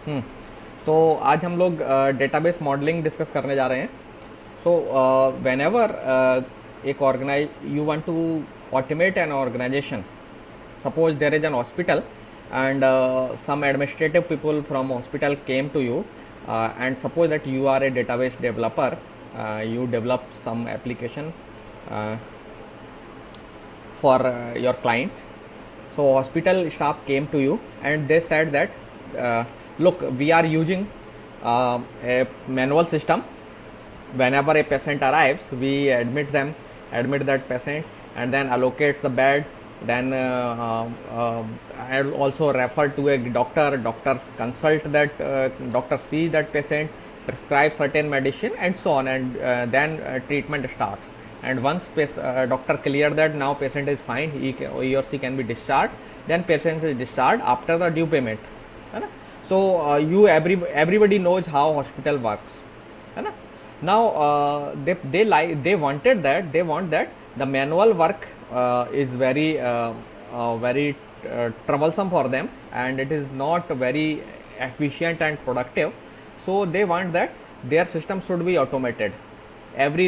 हम्म तो आज हम लोग डेटाबेस मॉडलिंग डिस्कस करने जा रहे हैं. सो वेन एवर एक organize you want to automate an organization. Suppose there is an hospital and some administrative people from hospital came to you, and suppose that you are a database developer. You develop some application uh, for your clients. So hospital staff came to you and they said that, look, we are using a manual system. Whenever a patient arrives, we admit that patient, and then allocates the bed. Then I'll also refer to a doctor. Doctors consult that, doctor see that patient, prescribe certain medicine, and so on, and then treatment starts. And once doctor clear that now patient is fine, he or she can be discharged, then patient is discharged after the due payment, है ना. So everybody knows how hospital works, है ना. Now they want that the manual work is very troublesome for them, and it is not very efficient and productive. So they want that their system should be automated. Every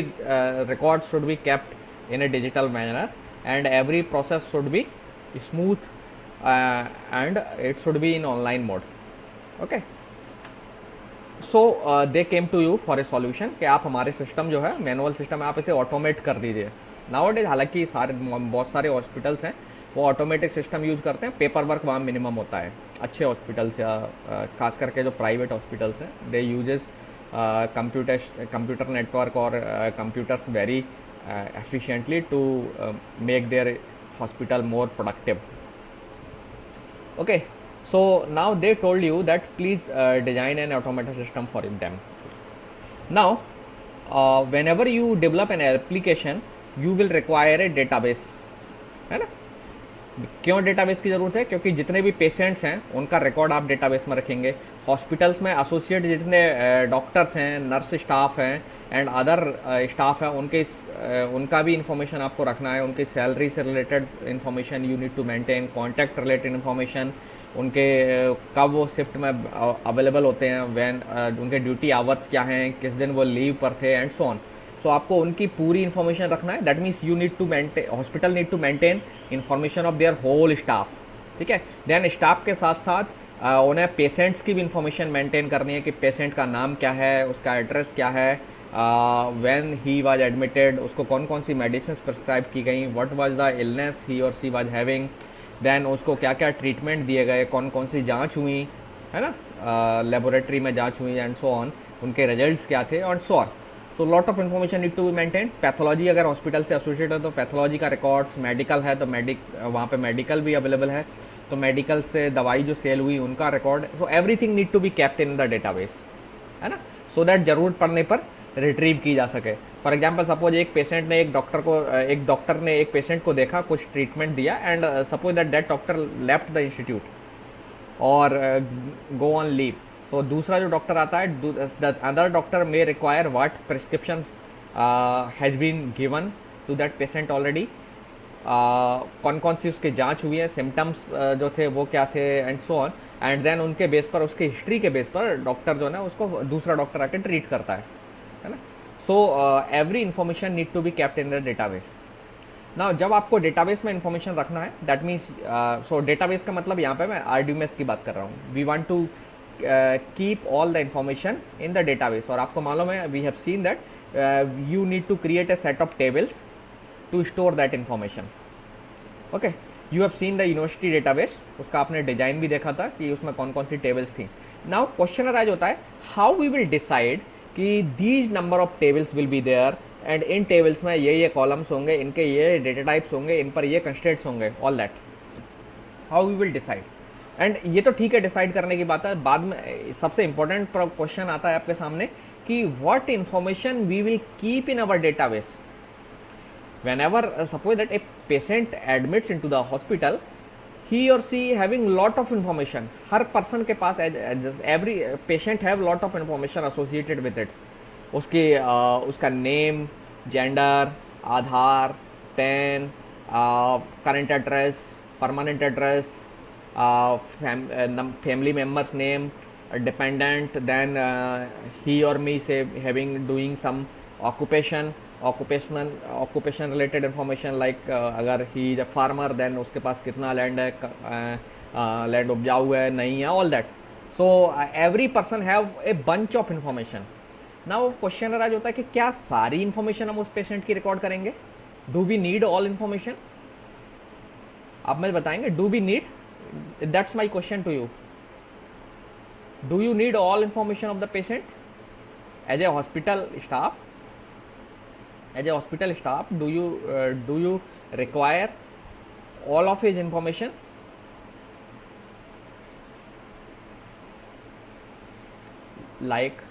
record should be kept in a digital manner, and every process should be smooth, and it should be in online mode. Okay. So they came to you for a solution कि आप हमारे system जो है manual system है, आप इसे automate कर दीजिए. नाउअडेज हालांकि बहुत सारे हॉस्पिटल्स हैं वो ऑटोमेटिक सिस्टम यूज़ करते हैं. पेपर वर्क वहाँ मिनिमम होता है. अच्छे हॉस्पिटल्स या खास करके जो प्राइवेट हॉस्पिटल्स हैं, दे यूजेस कंप्यूटर नेटवर्क और computers very efficiently to make their hospital more productive. Okay. So now they told you that please design an automated system for them. Now whenever you develop an application, you will require a database, है ना. क्यों database की ज़रूरत है? क्योंकि जितने भी patients हैं उनका रिकॉर्ड आप डेटाबेस में रखेंगे. हॉस्पिटल्स में एसोसिएट जितने डॉक्टर्स हैं, नर्स स्टाफ हैं, एंड अदर स्टाफ है, उनका भी इंफॉर्मेशन आपको रखना है. उनकी सैलरी से related information you need to maintain, contact related information, उनके कब वो शिफ्ट में अवेलेबल होते हैं, उनके ड्यूटी आवर्स क्या हैं, किस दिन वो लीव पर थे, एंड सो ऑन. सो आपको उनकी पूरी इन्फॉर्मेशन रखना है. That means you need to maintain, hospital need to maintain information of their whole staff. ठीक है. देन स्टाफ के साथ साथ उन्हें पेशेंट्स की भी इन्फॉर्मेशन मेंटेन करनी है कि पेशेंट का नाम क्या है, उसका एड्रेस क्या है, व्हेन ही वाज एडमिटेड, उसको कौन कौन सी मेडिसिन प्रिस्क्राइब की गई, व्हाट वाज द इलनेस ही और सी वाज हैविंग, देन उसको क्या क्या ट्रीटमेंट दिए गए, कौन कौन सी जांच हुई, है ना, लेबोरेटरी में जांच हुई, एंड सो ऑन, उनके रिजल्ट्स क्या थे, एंड सो ऑन. तो lot of information need to be maintain. Pathology अगर हॉस्पिटल से एसोसिएट है तो पैथोलॉजी का रिकॉर्ड्स, मेडिकल है तो वहाँ पे मेडिकल भी अवेलेबल है, तो मेडिकल से दवाई जो सेल हुई उनका record. So everything need to be kept in the database, है ना, सो दैट ज़रूरत पड़ने पर रिट्रीव की जा सके. फॉर एग्जाम्पल सपोज एक डॉक्टर ने एक पेशेंट को देखा, कुछ ट्रीटमेंट दिया, and suppose that doctor left the institute और गो ऑन लीव. तो दूसरा जो डॉक्टर आता है, the other doctor may require what prescription has been given to that patient already, कौन कौन सी उसकी जांच हुई है, सिम्टम्स जो थे वो क्या थे, and so on. And then उनके बेस पर, उसकी हिस्ट्री के बेस पर डॉक्टर जो है ना उसको दूसरा डॉक्टर आके ट्रीट करता है ना. So every information need to be kept in the database. Now जब आपको डेटाबेस में इंफॉर्मेशन रखना है, दैट मीन्स, सो डेटाबेस का मतलब यहाँ पे मैं आरडीएमएस की बात कर रहा हूँ. We want to keep all the information in the database. और आपको मालूम है, we have seen that you need to create a set of tables to store that information. Okay. You have seen the university database, उसका आपने design भी देखा था कि उसमें कौन कौन सी टेबल्स थी. नाउ क्वेश्चन अराइज होता है, हाउ वी विल डिसाइड कि these number of tables will be there, and in tables में ये कॉलम्स होंगे, इनके ये डेटा टाइप्स होंगे, इन पर ये कंस्ट्रेंट्स होंगे, all that how we will decide. And ये तो ठीक है, डिसाइड करने की बात है. बाद में सबसे इंपॉर्टेंट क्वेश्चन आता है आपके सामने कि what information we will keep in our database. whenever suppose that a patient admits into the hospital, he or she having lot of information. Her person के पास every patient have lot of information associated with it. उसका name, gender, Aadhaar, pan, current address, permanent address, family members name, dependent, then he or me say having doing some occupation, occupation related information like अगर he is a farmer then उसके पास कितना land है, land उपजाऊ है नहीं है, all that. So every person have a bunch of information. Now question raise होता है कि क्या सारी इंफॉर्मेशन हम उस पेशेंट की रिकॉर्ड करेंगे? Do we need all information? आप मुझे बताएंगे do we need? That's my question to you. Do you need all information of the patient as a hospital staff? As a hospital staff do you require all of his information? Like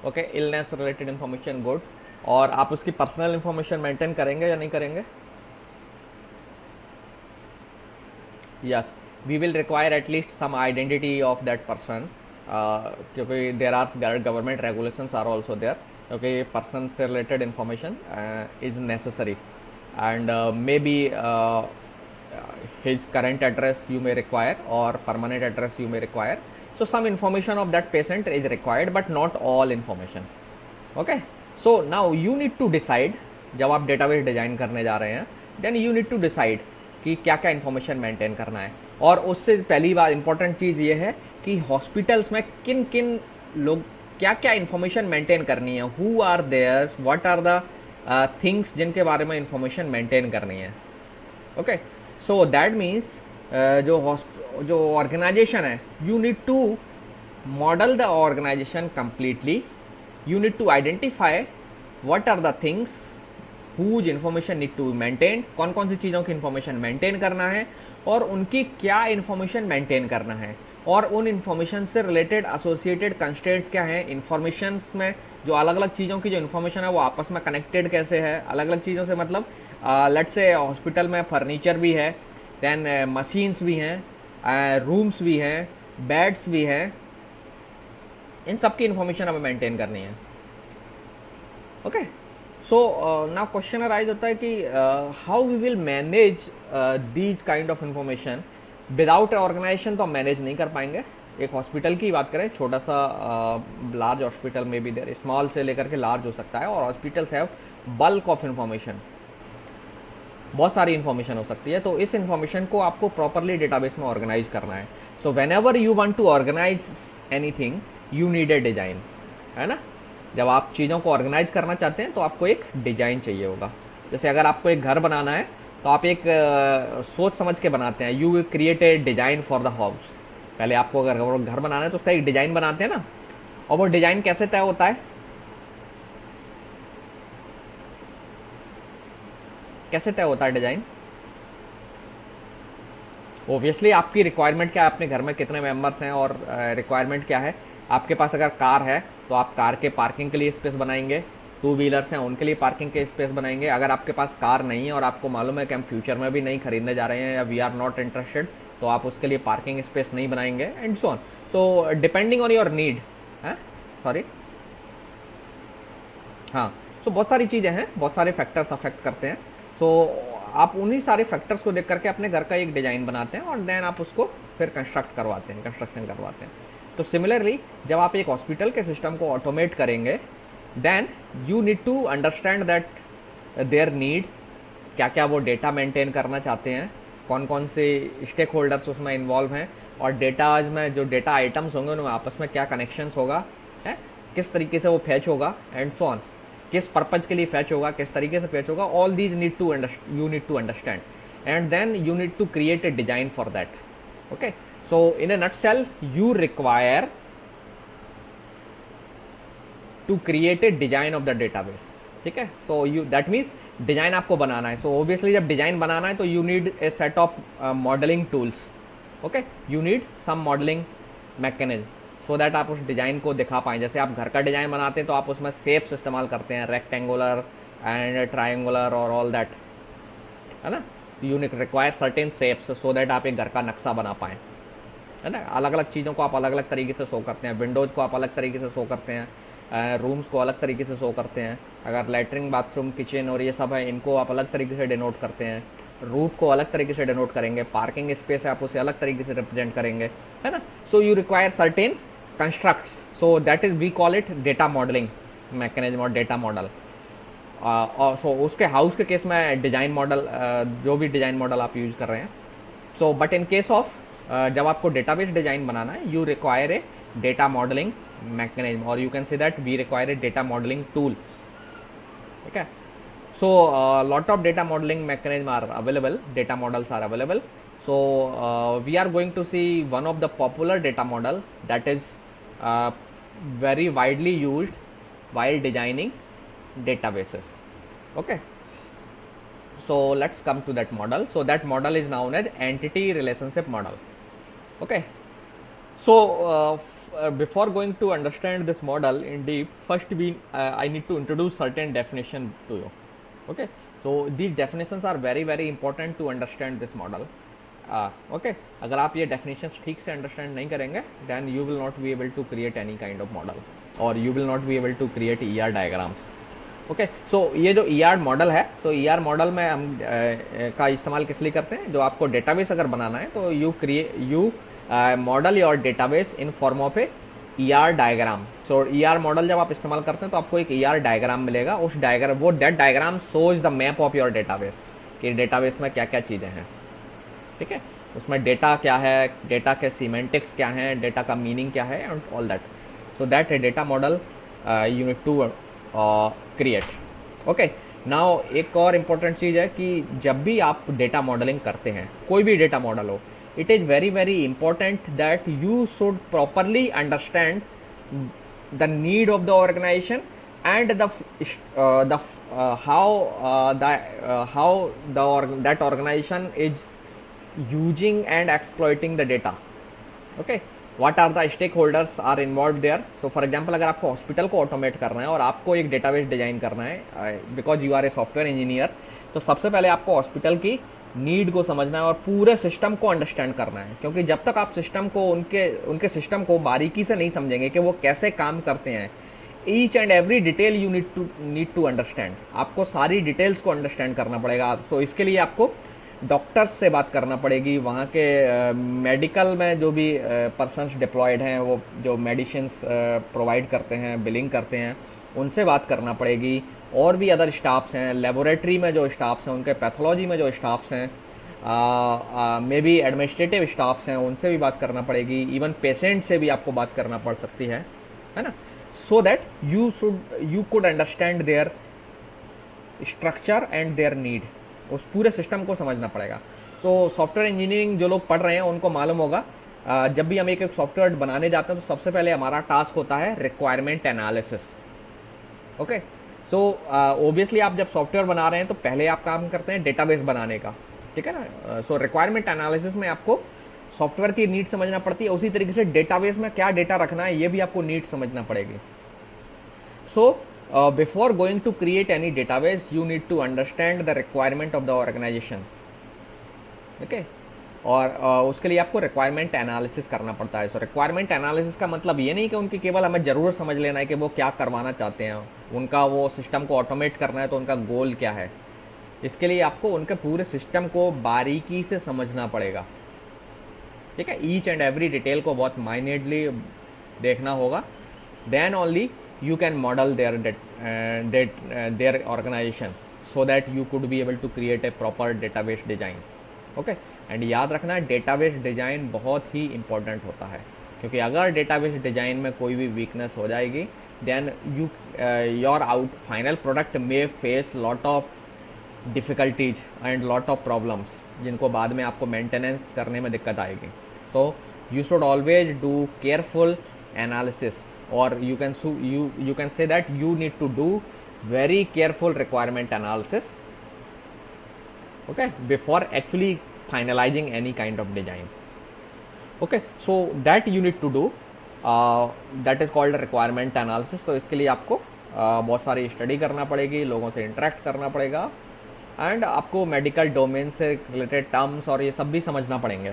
okay, illness related information, good. और आप उसकी personal information maintain करेंगे या नहीं करेंगे? Yes, we will require at least some identity of that person, क्योंकि there are government regulations are also there, क्योंकि person से related information is necessary. And may be his current address you may require or permanent address you may require. So some information of that patient is required but not all information. Okay, so now you need to decide, जब आप database design करने जा रहे हैं then you need to decide कि क्या क्या information maintain करना है. और उससे पहली बात इंपॉर्टेंट चीज़ ये है कि हॉस्पिटल्स में किन किन लोग क्या क्या इन्फॉर्मेशन मेंटेन करनी है, who are theirs, what are the things जिनके बारे में इंफॉर्मेशन मेंटेन करनी है. ओके, सो दैट मीन्स जो ऑर्गेनाइजेशन है, you need to model the organization completely. You need to identify what are the things whose information need to maintain, कौन कौन सी चीज़ों की इंफॉर्मेशन मेंटेन करना है और उनकी क्या इंफॉर्मेशन मेंटेन करना है, और उन इंफॉर्मेशन से रिलेटेड एसोसिएटेड कंस्ट्रेंट्स क्या हैं. इंफॉर्मेशन में जो अलग अलग चीज़ों की जो इन्फॉर्मेशन है वो आपस में कनेक्टेड कैसे है अलग अलग चीज़ों से, मतलब लेट्स से हॉस्पिटल में फर्नीचर भी है, दैन मशीन्स भी हैं, रूम्स भी हैं, बेड्स भी हैं, इन सब की इन्फॉर्मेशन हमें मेंटेन करनी है. Okay, so now question arise होता है कि how we will manage these kind of information. Without organization तो हम मैनेज नहीं कर पाएंगे. एक हॉस्पिटल की बात करें, छोटा सा लार्ज हॉस्पिटल में भी देर, स्मॉल से लेकर के लार्ज हो सकता है, और hospitals have bulk of information, बहुत सारी इन्फॉर्मेशन हो सकती है. तो इस इन्फॉर्मेशन को आपको प्रॉपरली डेटाबेस में ऑर्गेनाइज करना है. So whenever you want to organize anything you need a design, है ना. जब आप चीज़ों को ऑर्गेनाइज करना चाहते हैं तो आपको एक डिजाइन चाहिए होगा. जैसे अगर आपको एक घर बनाना है तो आप एक सोच समझ के बनाते हैं. You create a design for the house. पहले आपको अगर घर बनाना है तो उसका एक डिजाइन बनाते हैं ना. और वो डिजाइन कैसे तय होता है, कैसे तय होता है डिजाइन? ओब्वियसली आपकी रिक्वायरमेंट क्या है, अपने घर में कितने मेंबर्स हैं और रिक्वायरमेंट क्या है. आपके पास अगर कार है तो आप कार के पार्किंग के लिए स्पेस बनाएंगे, टू व्हीलर्स हैं उनके लिए पार्किंग के स्पेस बनाएंगे. अगर आपके पास कार नहीं है और आपको मालूम है कि हम फ्यूचर में भी नहीं खरीदने जा रहे हैं या वी आर नॉट इंटरेस्टेड, तो आप उसके लिए पार्किंग स्पेस नहीं बनाएंगे, and so on. So depending on your need, है सॉरी, हाँ. सो बहुत सारी चीज़ें हैं, बहुत सारे फैक्टर्स अफेक्ट करते हैं. सो आप उन्हीं सारे फैक्टर्स को देख करके अपने घर का एक डिज़ाइन बनाते हैं और देन आप उसको फिर कंस्ट्रक्शन करवाते हैं. तो सिमिलरली जब आप एक हॉस्पिटल के सिस्टम को ऑटोमेट करेंगे then you need to understand that their need, क्या क्या वो डेटा मेंटेन करना चाहते हैं, कौन कौन से स्टेक होल्डर्स उसमें इन्वॉल्व हैं, और डेटाज में जो डेटा आइटम्स होंगे उनमें आपस में क्या कनेक्शंस होगा, है किस तरीके से वो फैच होगा, एंड सो ऑन, किस पर्पज़ के लिए फैच होगा, किस तरीके से फैच होगा. All these need to you need to understand and then you need to create a design for that. Okay, so in a nutshell you require to create a design of the database. ठीक है, so you that means design आपको बनाना है. So obviously जब design बनाना है तो you need a set of modelling tools. Okay, you need some modelling mechanism so that आप उस डिज़ाइन को दिखा पाएँ. जैसे आप घर का डिज़ाइन बनाते हैं तो आप उसमें शेप्स इस्तेमाल करते हैं, रेक्टेंगुलर एंड ट्रायंगुलर और ऑल दैट, है ना. You require certain shapes so that आप एक घर का नक्शा बना पाएँ, है ना. अलग अलग चीज़ों को आप अलग अलग तरीके से शो करते हैं. विंडोज़ को आप अलग तरीके से शो करते हैं, रूम्स को अलग तरीके से शो करते हैं. अगर लैट्रिन, बाथरूम, किचन और ये सब है इनको आप अलग तरीके से डिनोट करते हैं. रूट को अलग तरीके से डिनोट करेंगे, पार्किंग स्पेस है आप उसे अलग तरीके से रिप्रेजेंट करेंगे, है ना. So you require certain constructs, so that is we call it data modelling mechanism और डेटा मॉडल. और सो उसके हाउस के केस में डिज़ाइन मॉडल, जो भी डिज़ाइन मॉडल आप यूज़ कर रहे हैं. So but in case of जब आपको डेटाबेस डिज़ाइन बनाना है, you require a data modelling mechanism, और you can say that we require a data modelling tool. ठीक है. So lot of data modeling mechanisms are available, data models are available. So we are going to see one of the popular data model that is very widely used while designing databases. Okay, so let's come to that model. So that model is known as entity relationship model. Okay, so before going to understand this model in deep, first I need to introduce certain definition to you. Okay, so these definitions are very very important to understand this model. Okay, अगर आप ये definitions ठीक से understand नहीं करेंगे, then you will not be able to create any kind of model, or you will not be able to create ER diagrams. Okay, so ये जो ER model है, तो ER मॉडल में हम का इस्तेमाल किस लिए करते हैं, जो आपको डेटाबेस अगर बनाना है तो you model your database in form of a ER diagram. So ER model जब आप इस्तेमाल करते हैं तो आपको एक ER डायग्राम मिलेगा. उस डायग्राम, वो that diagram shows the map of your database, कि डेटाबेस में क्या क्या चीज़ें हैं. ठीक है, उसमें डेटा क्या है, डेटा के सीमेंटिक्स क्या हैं, डेटा का मीनिंग क्या है, and all that. So that data model you need to create. Okay, now एक और इम्पोर्टेंट चीज़ है कि जब भी आप डेटा मॉडलिंग करते हैं, कोई भी डेटा मॉडल हो, it is very very important that you should properly understand the need of the organization and how that organization is using and exploiting the data. Okay, what are the stakeholders are involved there. So for example, अगर आपको hospital को automate करना है और आपको एक database design करना है, because you are a software engineer, तो सबसे पहले आपको हॉस्पिटल की नीड को समझना है और पूरे सिस्टम को अंडरस्टैंड करना है. क्योंकि जब तक आप सिस्टम को उनके सिस्टम को बारीकी से नहीं समझेंगे कि वो कैसे काम करते हैं, each and every detail you need to understand. आपको सारी डिटेल्स को अंडरस्टैंड करना पड़ेगा. तो इसके लिए आपको डॉक्टर्स से बात करना पड़ेगी, वहाँ के मेडिकल में जो भी पर्सनस डिप्लॉयड हैं, वो जो मेडिसिन्स प्रोवाइड करते हैं, बिलिंग करते हैं, उनसे बात करना पड़ेगी. और भी अदर स्टाफ्स हैं, लेबोरेटरी में जो स्टाफ्स हैं, उनके पैथोलॉजी में जो स्टाफ्स हैं, मे बी एडमिनिस्ट्रेटिव स्टाफ्स हैं, उनसे भी बात करना पड़ेगी. इवन पेशेंट से भी आपको बात करना पड़ सकती है ना. So that you could understand their structure and their need. उस पूरे सिस्टम को समझना पड़ेगा. सो सॉफ्टवेयर इंजीनियरिंग जो लोग पढ़ रहे हैं उनको मालूम होगा, जब भी हम एक सॉफ्टवेयर बनाने जाते हैं तो सबसे पहले हमारा टास्क होता है रिक्वायरमेंट एनालिसिस. ओके, सो ओबियसली आप जब सॉफ्टवेयर बना रहे हैं तो पहले आप काम करते हैं डेटाबेस बनाने का. ठीक है ना. सो रिक्वायरमेंट एनालिसिस में आपको सॉफ्टवेयर की नीड समझना पड़ती है, उसी तरीके से डेटाबेस में क्या डेटा रखना है ये भी आपको नीड समझना पड़ेगी. So before going to create any database you need to understand the requirement of the organization. Okay, और उसके लिए आपको रिक्वायरमेंट एनालिसिस करना पड़ता है. सो रिक्वायरमेंट एनालिसिस का मतलब ये नहीं कि उनकी केवल हमें ज़रूर समझ लेना है कि वो क्या करवाना चाहते हैं, उनका वो सिस्टम को ऑटोमेट करना है तो उनका गोल क्या है. इसके लिए आपको उनके पूरे सिस्टम को बारीकी से समझना पड़ेगा. ठीक है, ईच एंड एवरी डिटेल को बहुत माइन्यूटली देखना होगा. Then only you can model their organization so that you could be able to create a proper database design. Okay, and याद रखना डेटाबेस डिज़ाइन बहुत ही इम्पोर्टेंट होता है, क्योंकि अगर डेटाबेस डिज़ाइन में कोई भी वीकनेस हो जाएगी then your final product may face lot of difficulties and lot of problems, जिनको बाद में आपको मेंटेनेंस करने में दिक्कत आएगी. So you should always do careful analysis, or you can say that you need to do very careful requirement analysis, okay, before actually finalizing any kind of design. Okay, so that you need to do, that is called requirement analysis. तो इसके लिए आपको बहुत सारी study करना पड़ेगी, लोगों से इंटरेक्ट करना पड़ेगा, एंड आपको मेडिकल डोमेन से रिलेटेड टर्म्स और ये सब भी समझना पड़ेंगे.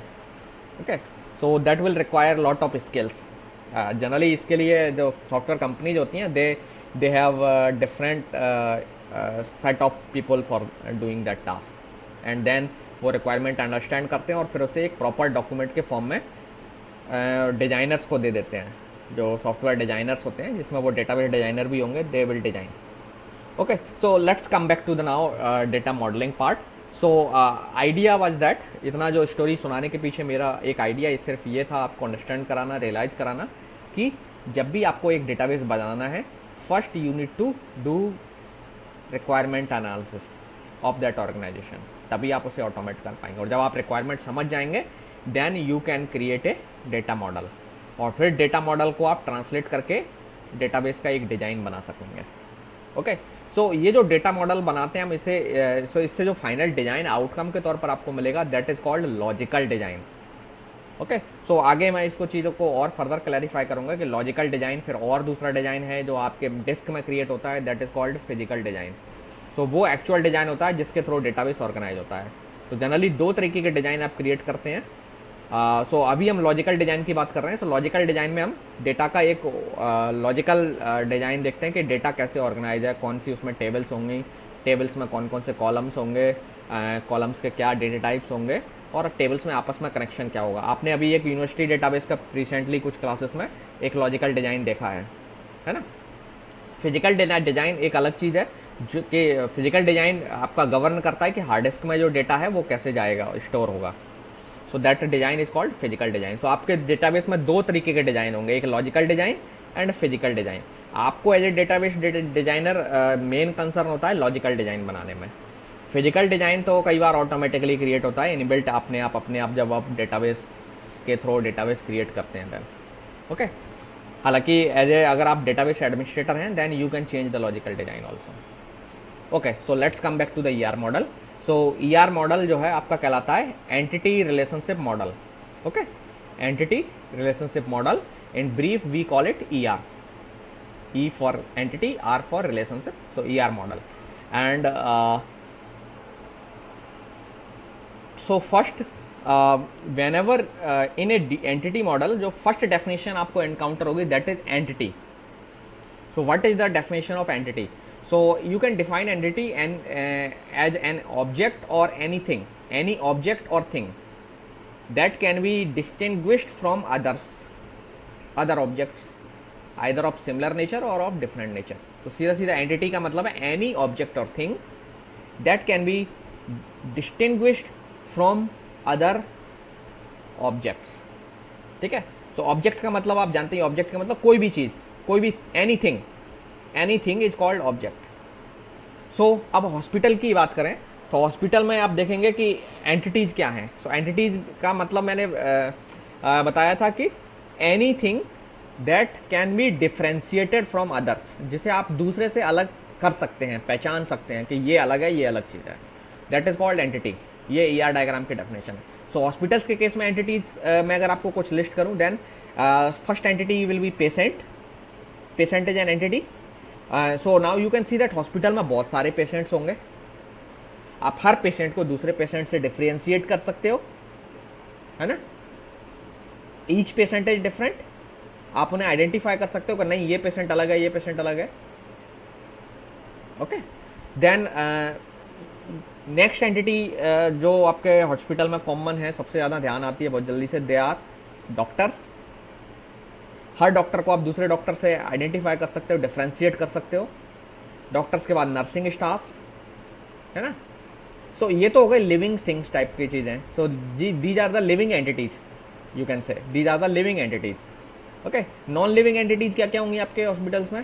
Okay, so that will require lot of skills. Generally इसके लिए जो सॉफ्टवेयर कंपनीज होती हैं they have different set of people for doing that task. And then वो रिक्वायरमेंट अंडरस्टैंड करते हैं और फिर उसे एक प्रॉपर डॉक्यूमेंट के फॉर्म में डिज़ाइनर्स को दे देते हैं, जो सॉफ्टवेयर डिज़ाइनर्स होते हैं, जिसमें वो डेटाबेस डिज़ाइनर भी होंगे, they will design. Okay, so let's come back to the now data modelling part. So idea was that, इतना जो स्टोरी सुनाने के पीछे मेरा एक आइडिया सिर्फ ये था आपको अंडरस्टैंड कराना, रियलाइज़ कराना कि जब भी आपको एक डेटाबेस बनाना है, first you need to do requirement analysis of that organization, तभी आप उसे ऑटोमेट कर पाएंगे. और जब आप रिक्वायरमेंट समझ जाएंगे then you can create a data model, और फिर डेटा मॉडल को आप ट्रांसलेट करके डेटाबेस का एक डिज़ाइन बना सकेंगे. ओके, सो ये जो डेटा मॉडल बनाते हैं हम इसे, इससे जो फाइनल डिज़ाइन आउटकम के तौर पर आपको मिलेगा that is called logical design. Okay, so आगे मैं इसको चीज़ों को और फर्दर क्लैरिफाई करूंगा कि लॉजिकल डिज़ाइन, फिर और दूसरा डिज़ाइन है जो आपके डिस्क में क्रिएट होता है, that is called physical design. So वो एक्चुअल डिज़ाइन होता है जिसके थ्रू डेटाबेस ऑर्गेनाइज होता है. तो जनरली दो तरीके के डिज़ाइन आप क्रिएट करते हैं. सो अभी हम लॉजिकल डिज़ाइन की बात कर रहे हैं. सो लॉजिकल डिज़ाइन में हम डेटा का एक लॉजिकल डिज़ाइन देखते हैं कि डेटा कैसे ऑर्गेनाइज है, कौन सी उसमें टेबल्स होंगी, टेबल्स में कौन कौन से कॉलम्स होंगे, कॉलम्स के क्या डेटा टाइप्स होंगे, और टेबल्स में आपस में कनेक्शन क्या होगा. आपने अभी एक यूनिवर्सिटी डेटाबेस का रिसेंटली कुछ क्लासेस में एक लॉजिकल डिज़ाइन देखा है ना. फिजिकल डिज़ाइन एक अलग चीज़ है, जो कि फिजिकल डिज़ाइन आपका गवर्न करता है कि हार्ड डिस्क में जो डेटा है वो कैसे जाएगा, स्टोर होगा. So that design is called physical design. So आपके डेटाबेस में दो तरीके के डिज़ाइन होंगे, एक logical design and physical design. आपको as a database designer main concern होता है लॉजिकल डिज़ाइन बनाने में. फिजिकल डिज़ाइन तो कई बार ऑटोमेटिकली क्रिएट होता है, इनबिल्ट अपने आप जब आप डेटाबेस के थ्रू डेटाबेस क्रिएट करते हैं देन. ओके, हालांकि एज ए अगर आप डेटाबेस एडमिनिस्ट्रेटर हैं then you can change the logical design also. Okay, so let's come back to the ER model. So ER model जो है आपका कहलाता है entity relationship model. Okay, entity relationship model, in brief we call it ER. E for entity, R for relationship. So ER model. And so first whenever in a entity model, जो first definition आपको encounter होगी that is entity. So what is the definition of entity? So you can define entity as an object or anything, any object or thing that can be distinguished from other objects, either of similar nature or of different nature. So सीधा सीधा entity का मतलब है any object or thing that can be distinguished from other objects. ठीक है, so object का मतलब आप जानते हैं, object का मतलब कोई भी चीज़, कोई भी anything is called object. So अब हॉस्पिटल की बात करें तो हॉस्पिटल में आप देखेंगे कि एंटिटीज़ क्या हैं. सो एंटिटीज़ का मतलब मैंने बताया था कि anything that can be differentiated from others, जिसे आप दूसरे से अलग कर सकते हैं, पहचान सकते हैं कि ये अलग है, ये अलग चीज़ है, दैट इज़ कॉल्ड एंटिटी. ये ER डायग्राम की डेफिनेशन है. सो हॉस्पिटल्स के केस में एंटिटीज़ मैं अगर आपको कुछ लिस्ट करूँ then first entity will be patient is an entity. So now you can see that hospital में बहुत सारे पेशेंट्स होंगे. आप हर पेशेंट को दूसरे पेशेंट से डिफ्रेंशिएट कर सकते हो, है ना. Each patient is different. आप उन्हें आइडेंटिफाई कर सकते हो कि नहीं ये पेशेंट अलग है, ये पेशेंट अलग है. ओके, देन नेक्स्ट एंटिटी जो आपके हॉस्पिटल में कॉमन है, सबसे ज़्यादा ध्यान आती है बहुत जल्दी से, दे आर डॉक्टर्स. हर डॉक्टर को आप दूसरे डॉक्टर से आइडेंटिफाई कर सकते हो, डिफ्रेंशिएट कर सकते हो. डॉक्टर्स के बाद नर्सिंग स्टाफ्स, है ना. सो ये तो हो गए लिविंग थिंग्स टाइप की चीज़ें. So these are the living entities, you can say these are the living entities. Okay, non living entities क्या क्या होंगी आपके हॉस्पिटल्स में?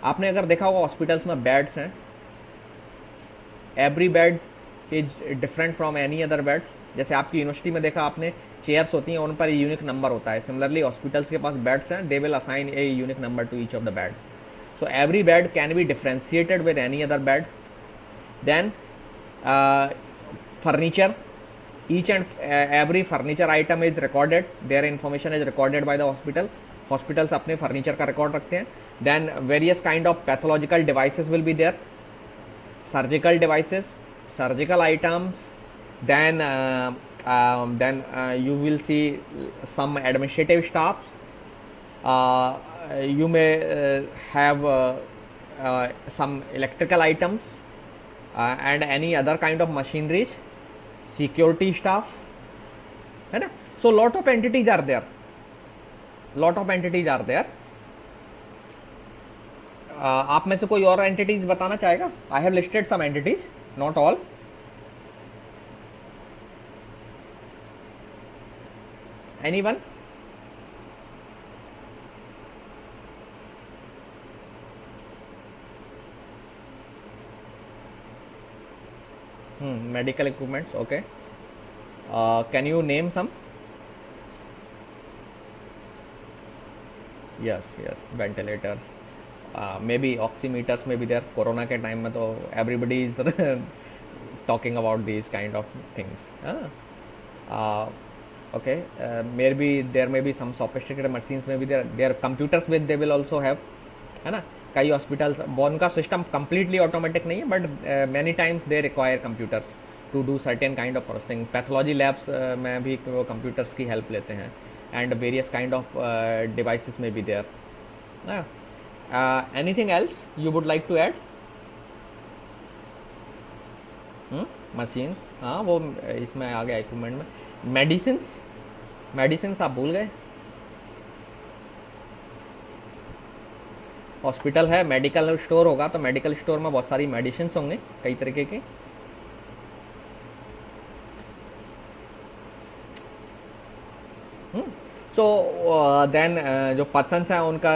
आपने अगर देखा होगा हॉस्पिटल्स में बेड्स हैं, every bed is different from any other beds. जैसे आपकी यूनिवर्सिटी में देखा आपने चेयर्स होती हैं, उन पर यूनिक नंबर होता है. सिमिलरली हॉस्पिटल्स के पास बेड्स हैं, they will assign a unique number to each of the bed. So every bed can be differentiated with any other bed. Then furniture, each and every furniture item is recorded, their information is recorded by the hospital. Hospitals अपने furniture का record रखते हैं. Then various kind of pathological devices will be there, surgical devices, surgical items. Then you will see some administrative staffs. You may have some electrical items, and any other kind of machineries, security staff, है ना. So lot of entities are there, lot of entities are there. आप में से कोई और entities बताना चाहेगा? I have listed some entities, not all. Anyone? Medical equipments, okay. Can you name some? Yes, ventilators, maybe oximeters may be there. Corona के time में तो everybody is talking about these kind of things. Okay, maybe there may be some sophisticated machines, maybe their computers with they will also have, है ना. कई hospitals उनका system completely automatic नहीं है, but many times they require computers to do certain kind of processing. Pathology labs में भी वो computers की हेल्प लेते हैं, and various kind of devices में भी there. Anything else you would like to add? Machines, हाँ वो इसमें आ गया इक्विपमेंट में. मेडिसिन्स आप भूल गए. हॉस्पिटल है, मेडिकल स्टोर होगा, तो मेडिकल स्टोर में बहुत सारी मेडिसिन होंगे कई तरीके की. सो देन जो पर्सन्स हैं उनका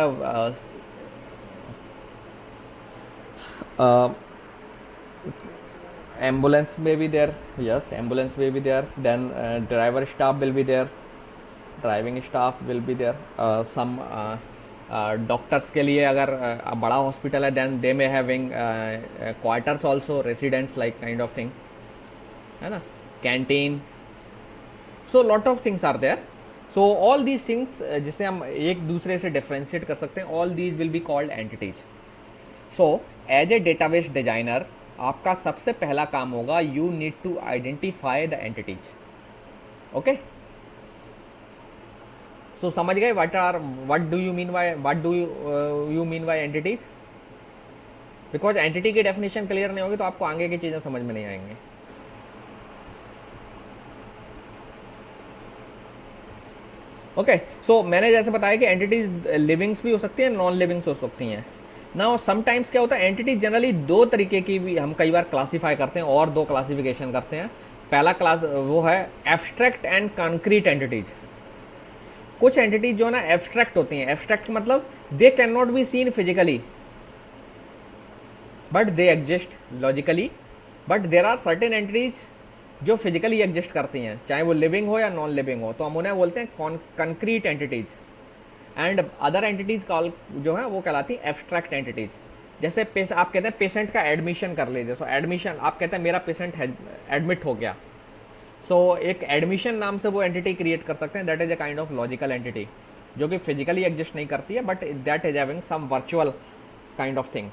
एम्बुलेंस में भी देयर. यस, एम्बुलेंस में भी there. Then driver staff will be there, driving staff will be there. Some doctors के लिए अगर बड़ा हॉस्पिटल है, then they may having quarters also, residents like kind of thing, है ना. Canteen, so lot of things are there. So all these things जिसे हम एक दूसरे से डिफ्रेंशिएट कर सकते हैं, all these will be called entities. So as a database designer आपका सबसे पहला काम होगा, you need to identify the entities. Okay, so समझ गए what do you mean by entities? Because entity की डेफिनेशन क्लियर नहीं होगी तो आपको आगे की चीजें समझ में नहीं आएंगी. ओके, सो मैंने जैसे बताया कि एंटिटीज लिविंग्स भी हो सकती हैं, नॉन लिविंग्स हो सकती हैं. नाउ समटाइम्स क्या होता है, एंटिटीज जनरली दो तरीके की भी हम कई बार क्लासीफाई करते हैं, और दो क्लासिफिकेशन करते हैं. पहला क्लास वो है एब्स्ट्रैक्ट एंड कॉन्क्रीट एंटिटीज. कुछ एंटिटीज जो है ना एब्स्ट्रैक्ट होती हैं. एब्स्ट्रैक्ट मतलब they can not be seen physically but they exist logically. But there are certain entities जो फिजिकली एग्जिस्ट करती हैं, चाहे वो लिविंग हो या नॉन लिविंग हो, तो हम उन्हें बोलते हैं concrete entities. And other entities जो है वो कहलाती हैं एब्स्ट्रैक्ट एंटिटीज. जैसे आप कहते हैं पेशेंट का एडमिशन कर लीजिए. सो एडमिशन, आप कहते हैं मेरा पेशेंट एडमिट हो गया, सो एक एडमिशन नाम से वो एंटिटी क्रिएट कर सकते हैं. That is a kind of logical entity जो कि फिजिकली एग्जिस्ट नहीं करती है, but that is having some virtual kind of thing.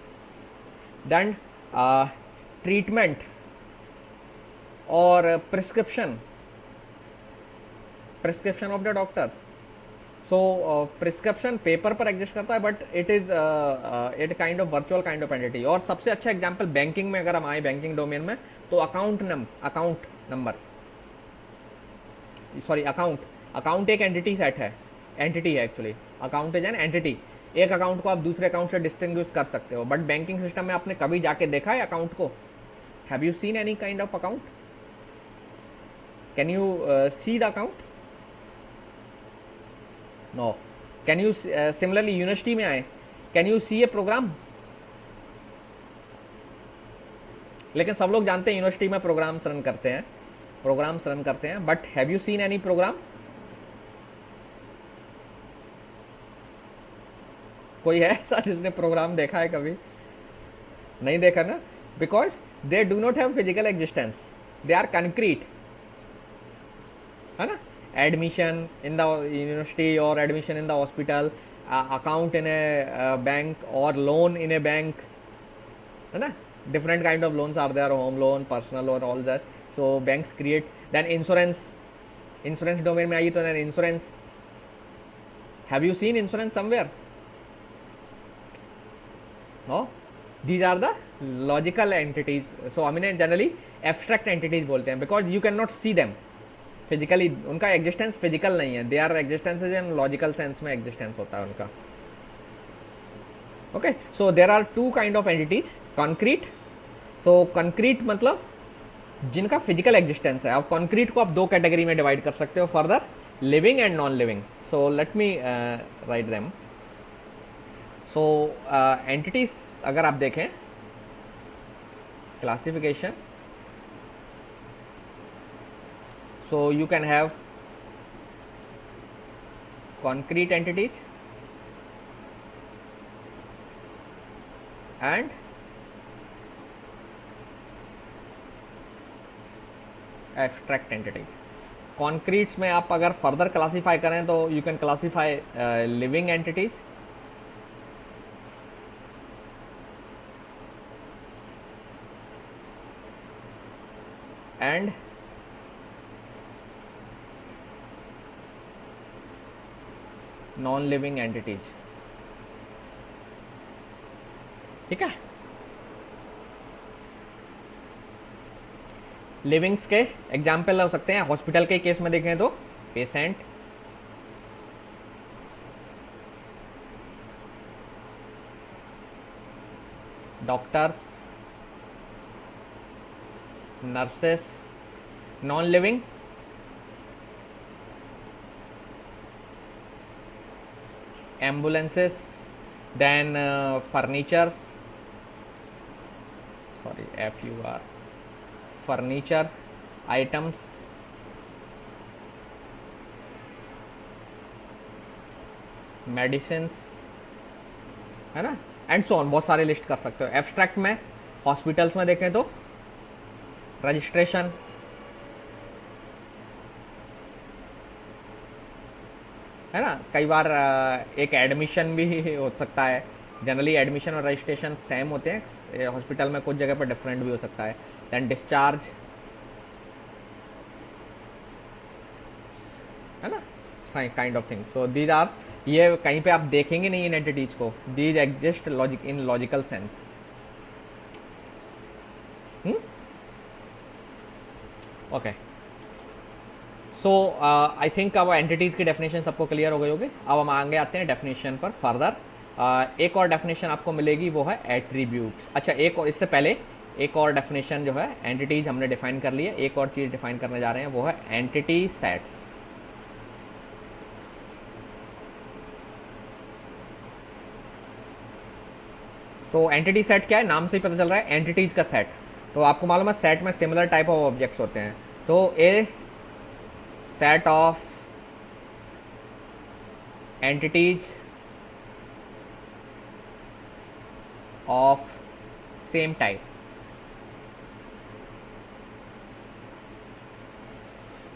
Then treatment और prescription of the doctor. So prescription paper पर एग्जिस्ट करता है, but it kind of virtual kind of entity. और सबसे अच्छा एग्जाम्पल बैंकिंग में अगर हम आए, बैंकिंग डोमेन में, तो अकाउंट नंबर सॉरी अकाउंट एक एंटिटी है actually. Account is an entity. एक अकाउंट को आप दूसरे अकाउंट से डिस्टिंग्विश कर सकते हो, बट बैंकिंग सिस्टम में आपने कभी जाके देखा है अकाउंट को? Have you seen any kind of account? Can you see the account? No. Can you similarly university में आए, can you see a program? लेकिन सब लोग जानते हैं यूनिवर्सिटी में प्रोग्राम्स रन करते हैं, but have you seen any program? कोई है ऐसा जिसने प्रोग्राम देखा है कभी? नहीं देखा ना, because they do not have physical existence, they are concrete, है ना. एडमिशन इन द यूनिवर्सिटी और admission in the hospital, account in a bank और लोन इन ए बैंक, है ना. different kind of loans are there, home loan, personal loan, all that. So banks create. Then insurance domain में आई तो then insurance. Have you seen insurance somewhere? No. These are the logical entities. So हम इन्हें generally abstract entities बोलते हैं because you can not see them physically. उनका existence physical नहीं है, they are existences in logical sense में existence होता है उनका. Okay, so there are two kind of entities. Concrete, so concrete मतलब जिनका फिजिकल एग्जिस्टेंस है. अब कंक्रीट को आप दो कैटेगरी में डिवाइड कर सकते हो further, living and non living. So let me write them. So entities अगर आप देखें classification, so you can have concrete entities and abstract entities. concretes में आप अगर फर्दर क्लासीफाई करें तो you can classify living entities and non living entities. ठीक है, लिविंग्स के एग्जाम्पल हो सकते हैं. हॉस्पिटल के केस में देखें तो patient, doctors, nurses. Non living ambulances, then furnitures, sorry FUR, furniture items, medicines, है ना, एंड सो ऑन. बहुत सारे लिस्ट कर सकते हो. एब्स्ट्रैक्ट में हॉस्पिटल्स में देखें तो रजिस्ट्रेशन, है ना. कई बार एक एडमिशन भी हो सकता है. जनरली एडमिशन और रजिस्ट्रेशन सेम होते हैं, हॉस्पिटल में कुछ जगह पर डिफरेंट भी हो सकता है. दैन डिस्चार्ज, है ना, kind of thing. So these are, ये कहीं पे आप देखेंगे नहीं इन एंटिटीज को. These exist logic in logical sense. Okay, so I think अब एंटिटीज़ की डेफिनेशन सबको क्लियर हो गई होगी. अब हम आगे आते हैं डेफिनेशन पर फर्दर. एक और डेफिनेशन आपको मिलेगी, वो है एट्रीब्यूट. अच्छा, एक और इससे पहले एक और डेफिनेशन जो है, एंटिटीज हमने डिफाइन कर ली है, एक और चीज़ डिफाइन करने जा रहे हैं, वो है एंटिटी सेट्स. तो एंटिटी सेट क्या है, नाम से ही पता चल रहा है, एंटिटीज का सेट. तो आपको मालूम है सेट में सिमिलर टाइप ऑफ ऑब्जेक्ट्स होते हैं. तो ए set of entities of same type.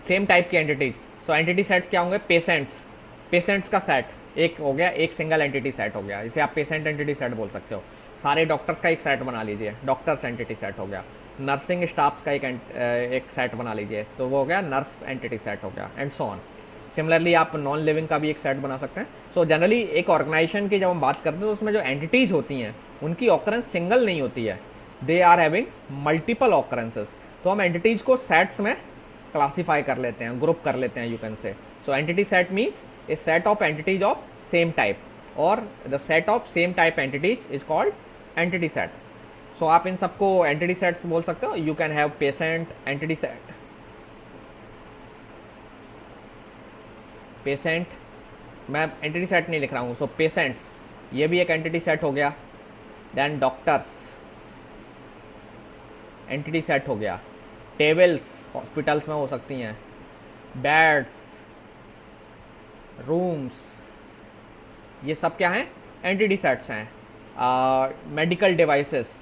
Same type की एंटिटीज. सो एंटिटी सेट्स क्या होंगे, पेशेंट्स, पेशेंट्स का सेट एक हो गया, एक सिंगल एंटिटी सेट हो गया. इसे आप पेशेंट एंटिटी सेट बोल सकते हो. सारे डॉक्टर्स का एक सेट बना लीजिए, डॉक्टर्स एंटिटी सेट हो गया. नर्सिंग स्टाफ्स का एक सेट बना लीजिए, तो वो हो गया नर्स एंटिटी सेट हो गया, एंड सो ऑन. सिमिलरली आप नॉन लिविंग का भी एक सेट बना सकते हैं. सो जनरली एक ऑर्गेनाइजेशन की जब हम बात करते हैं तो उसमें जो एंटिटीज़ होती हैं उनकी ऑकरेंस सिंगल नहीं होती है, they are having multiple occurrences. तो हम एंटिटीज़ को सेट्स में क्लासीफाई कर लेते हैं, ग्रुप कर लेते हैं, you can say. So entity set means a set of entities of same type, और the set of same type entities is called entity set. So आप इन सबको एंटिटी सेट्स बोल सकते हो. You can have patient entity set, patient, मैं entity set नहीं लिख रहा हूँ. सो पेशेंट्स, ये भी एक एंटिटी सेट हो गया. देन डॉक्टर्स एंटिटी सेट हो गया. टेबल्स हॉस्पिटल्स में हो सकती हैं, बेड्स, रूम्स, ये सब क्या हैं, एंटिटी सेट्स हैं. Medical devices,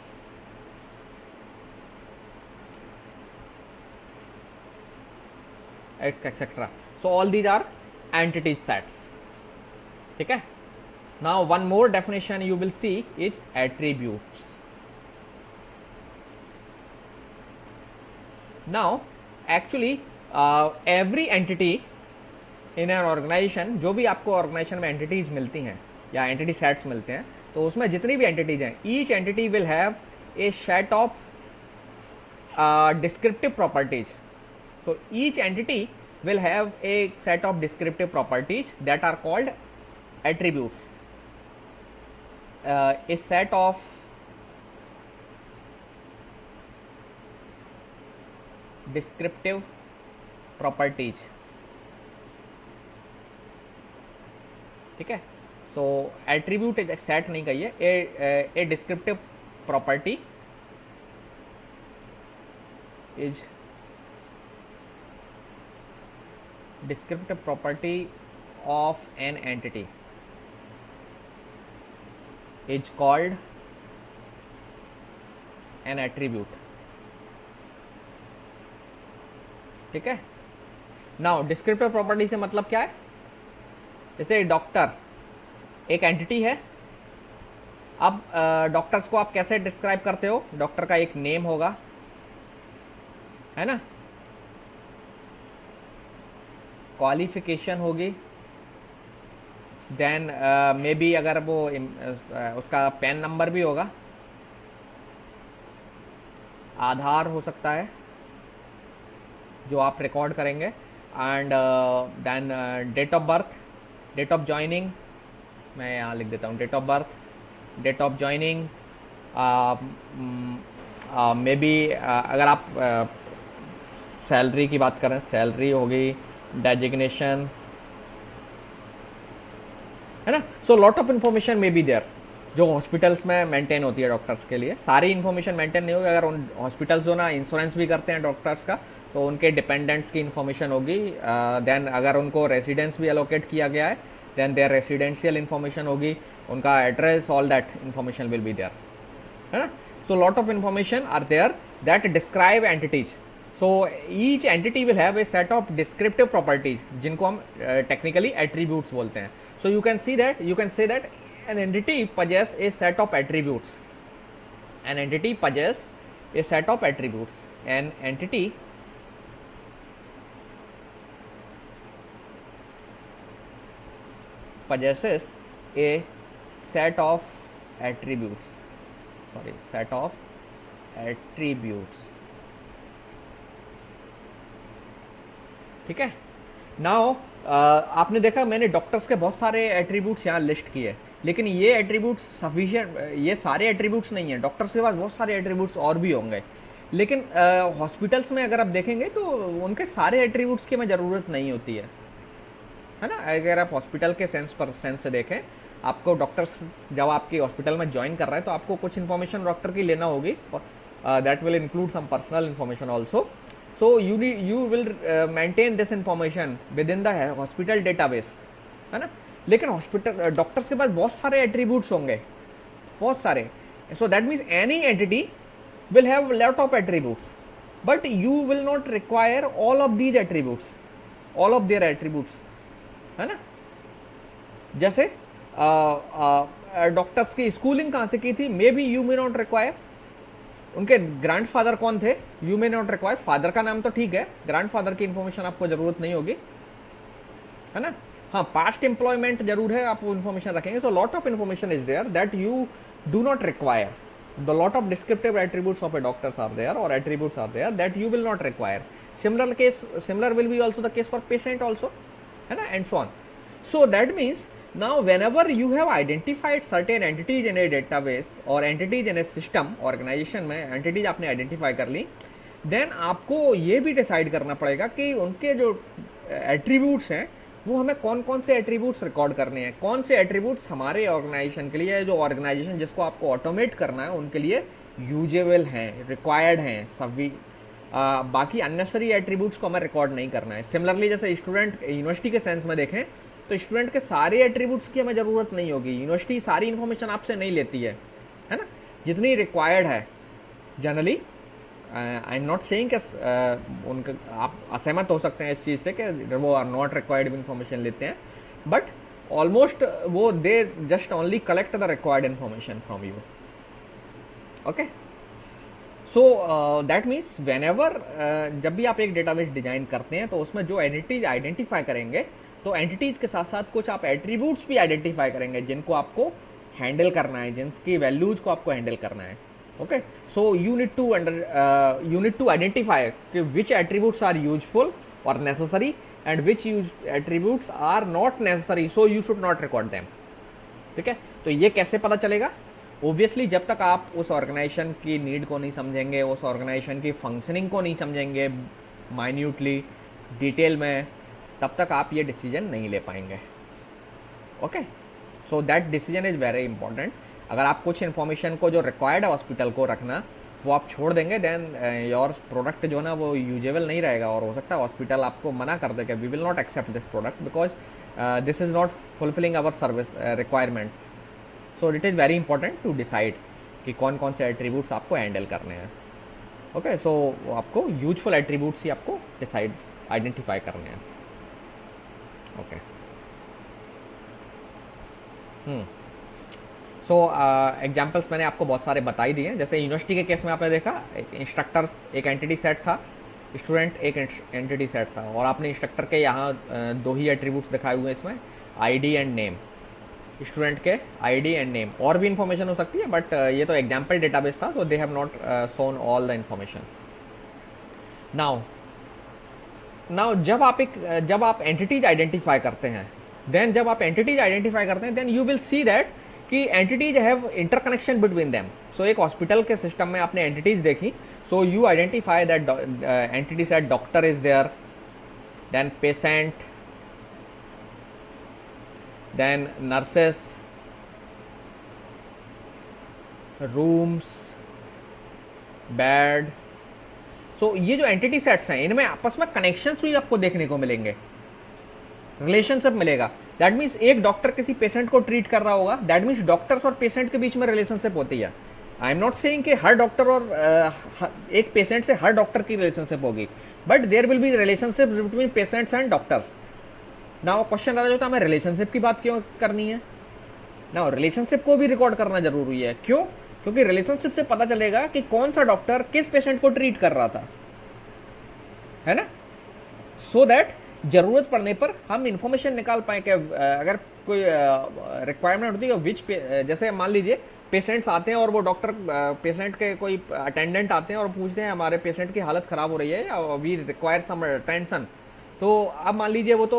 etc. So all these are entity sets. ठीक है. Now one more definition you will see is attributes. Now actually every entity in an organization, जो भी आपको ऑर्गेनाइजेशन में एंटिटीज मिलती हैं या एंटिटी सेट्स मिलते हैं, तो उसमें जितनी भी एंटिटीज हैं, each entity will have a set of descriptive properties. So each entity will have a set of descriptive properties that are called attributes. A set of descriptive properties. ठीक है, सो attribute set नहीं कहिए, a descriptive property is descriptive property of an entity is called an attribute. ठीक है, now descriptive property से मतलब क्या है? जैसे डॉक्टर एक एंटिटी है। अब डॉक्टर्स को आप कैसे डिस्क्राइब करते हो? डॉक्टर का एक नेम होगा, है ना, क्वालिफिकेशन होगी, देन मे बी अगर वो उसका पैन नंबर भी होगा, आधार हो सकता है जो आप रिकॉर्ड करेंगे, and then date of birth, date of joining, मैं यहाँ लिख देता हूँ, date of birth, date of joining, may be अगर आप सैलरी की बात करें, सैलरी होगी, डेजिग्नेशन, है ना। So lot of information may be there जो हॉस्पिटल्स में मेंटेन होती है डॉक्टर्स के लिए। सारी इन्फॉर्मेशन मेंटेन नहीं होगी, अगर उन हॉस्पिटल्स जो ना इंश्योरेंस भी करते हैं डॉक्टर्स का, तो उनके डिपेंडेंट्स की इन्फॉर्मेशन होगी। देन अगर उनको रेसिडेंस भी एलोकेट किया गया है, देन देयर रेसिडेंशियल इन्फॉर्मेशन होगी, उनका address, all that information will be there, है ना। So lot of information are there that describe entities. So each entity will have a set of descriptive properties जिनको हम technically attributes बोलते हैं. So you can say that an entity possess a set of attributes. An entity possess a set of attributes. An entity possesses a set of attributes. Set of attributes. ठीक है, now आपने देखा मैंने doctors के बहुत सारे attributes यहाँ list किए, लेकिन ये एट्रीब्यूट्स सफिशिएंट, ये सारे एट्रीब्यूट्स नहीं हैं। डॉक्टर्स के पास बहुत सारे एट्रीब्यूट्स और भी होंगे, लेकिन हॉस्पिटल्स में अगर आप देखेंगे तो उनके सारे एट्रीब्यूट्स की हमें ज़रूरत नहीं होती है ना। अगर आप हॉस्पिटल के सेंस से देखें, आपको डॉक्टर्स जब आपकी हॉस्पिटल में ज्वाइन कर रहा है तो आपको कुछ इन्फॉर्मेशन डॉक्टर की लेना होगी, that will include some personal information also. So you will maintain this information within the hospital database, है ना। लेकिन हॉस्पिटल डॉक्टर्स के पास बहुत सारे एट्रीब्यूट्स होंगे, बहुत सारे। So that means any entity will have lot of attributes, but you will not require all of these attributes, all of their attributes, है ना। जैसे डॉक्टर्स की स्कूलिंग कहाँ से की थी, may be you may not require. उनके grandfather कौन थे, you may not require. Father का नाम तो ठीक है, ग्रैंडफादर की इंफॉर्मेशन आपको जरूरत नहीं होगी, है ना। हाँ, पास्ट एम्प्लॉयमेंट जरूर है, आप वो इन्फॉर्मेशन रखेंगे। So lot of information is there that you do not require. The lot of descriptive attributes of a doctors are there और attributes are there that you will not require. Similar will be also the case for patient also, है ना, and so on. So that means now whenever you have identified certain entities in a database or entities in a system, organization में entities आपने identify कर ली, then आपको ये भी decide करना पड़ेगा कि उनके जो एट्रीब्यूट्स हैं वो हमें कौन कौन से एट्रीब्यूट्स रिकॉर्ड करने हैं, कौन से एट्रीब्यूट्स हमारे ऑर्गेनाइजेशन के लिए, जो ऑर्गेनाइजेशन जिसको आपको ऑटोमेट करना है उनके लिए यूजेबल हैं, रिक्वायर्ड हैं सभी। बाकी अननेसरी एट्रीब्यूट्स को हमें रिकॉर्ड नहीं करना है। सिमिलरली जैसे स्टूडेंट यूनिवर्सिटी के सेंस में देखें तो स्टूडेंट के सारे एट्रीब्यूट्स की हमें ज़रूरत नहीं होगी, यूनिवर्सिटी सारी इन्फॉर्मेशन आपसे नहीं लेती है ना, जितनी रिक्वायर्ड है generally. I am not saying कि उनका आप असहमत हो सकते हैं इस चीज़ से कि वो आर नॉट रिक्वायर्ड इन्फॉर्मेशन लेते हैं, बट ऑलमोस्ट वो they just only collect the required information from you. Okay, so that means when ever जब भी आप एक डेटाबेस डिजाइन करते हैं तो उसमें जो एंटिटीज आइडेंटिफाई करेंगे, तो एंटिटीज के साथ साथ कुछ आप एट्रीब्यूट्स भी आइडेंटिफाई करेंगे जिनको आपको हैंडल करना है, जिनकी वैल्यूज को आपको हैंडल करना है. Okay, so you need to identify कि विच एट्रीब्यूट्स आर यूजफुल और necessary and which attributes are not necessary, so you should not record them. ठीक है, तो ये कैसे पता चलेगा? ओबियसली जब तक आप उस ऑर्गेनाइजेशन की नीड को नहीं समझेंगे, उस ऑर्गेनाइजेशन की फंक्शनिंग को नहीं समझेंगे माइन्यूटली, डिटेल में, तब तक आप ये डिसीजन नहीं ले पाएंगे. Okay, so that decision is very important. अगर आप कुछ इन्फॉर्मेशन को जो रिक्वायर्ड है हॉस्पिटल को रखना वो आप छोड़ देंगे, देन योर प्रोडक्ट जो ना वो यूजेबल नहीं रहेगा, और हो सकता है हॉस्पिटल आपको मना कर देगा, we will not accept this product because this is not fulfilling our service requirement. So it is very important to decide कि कौन कौन से एट्रीब्यूट्स आपको हैंडल करने हैं. ओके, सो आपको यूजफुल एट्रीब्यूट्स ही आपको डिसाइड आइडेंटिफाई करने हैं. ओके, सो एग्जाम्पल्स मैंने आपको बहुत सारे बता ही दिए हैं. जैसे यूनिवर्सिटी के केस में आपने देखा इंस्ट्रक्टर्स एक एंटिटी सेट था, स्टूडेंट एक एंटिटी सेट था, और आपने इंस्ट्रक्टर के यहाँ दो ही एट्रीब्यूट्स दिखाए हुए हैं इसमें, आईडी एंड नेम. स्टूडेंट के आईडी एंड नेम, और भी इन्फॉर्मेशन हो सकती है बट ये तो एग्जाम्पल डेटाबेस था, तो they have not shown all the information. Now जब आप एंटिटीज आइडेंटिफाई करते हैं, then you will see that कि entities have interconnection between them. So एक हॉस्पिटल के सिस्टम में आपने एंटिटीज देखी, so you identify that entity set doctor is there, then patient, then nurses, rooms, bed. so ये जो एंटिटी सेट्स हैं इनमें आपस में कनेक्शंस भी आपको देखने को मिलेंगे, रिलेशनशिप मिलेगा. दैट मीन्स एक डॉक्टर किसी पेशेंट को ट्रीट कर रहा होगा, दैट मीन्स डॉक्टर्स और पेशेंट के बीच में रिलेशनशिप होती है. आई एम नॉट सेइंग कि हर डॉक्टर और एक पेशेंट से हर डॉक्टर की रिलेशनशिप होगी, but there will be relationship between patients and doctors. Now question आ रहा है, हमें रिलेशनशिप की बात क्यों करनी है? नाउ रिलेशनशिप को भी रिकॉर्ड करना जरूरी है. क्यों? क्योंकि रिलेशनशिप से पता चलेगा कि कौन सा डॉक्टर किस पेशेंट को ट्रीट कर रहा था, है ना. सो दैट जरूरत पड़ने पर हम इंफॉर्मेशन निकाल पाए कि अगर कोई रिक्वायरमेंट होती है विच, जैसे मान लीजिए पेशेंट्स आते हैं और वो डॉक्टर पेशेंट के कोई अटेंडेंट आते हैं और पूछते हैं हमारे पेशेंट की हालत ख़राब हो रही है, वी रिक्वायर सम अटेंशन. तो अब मान लीजिए वो तो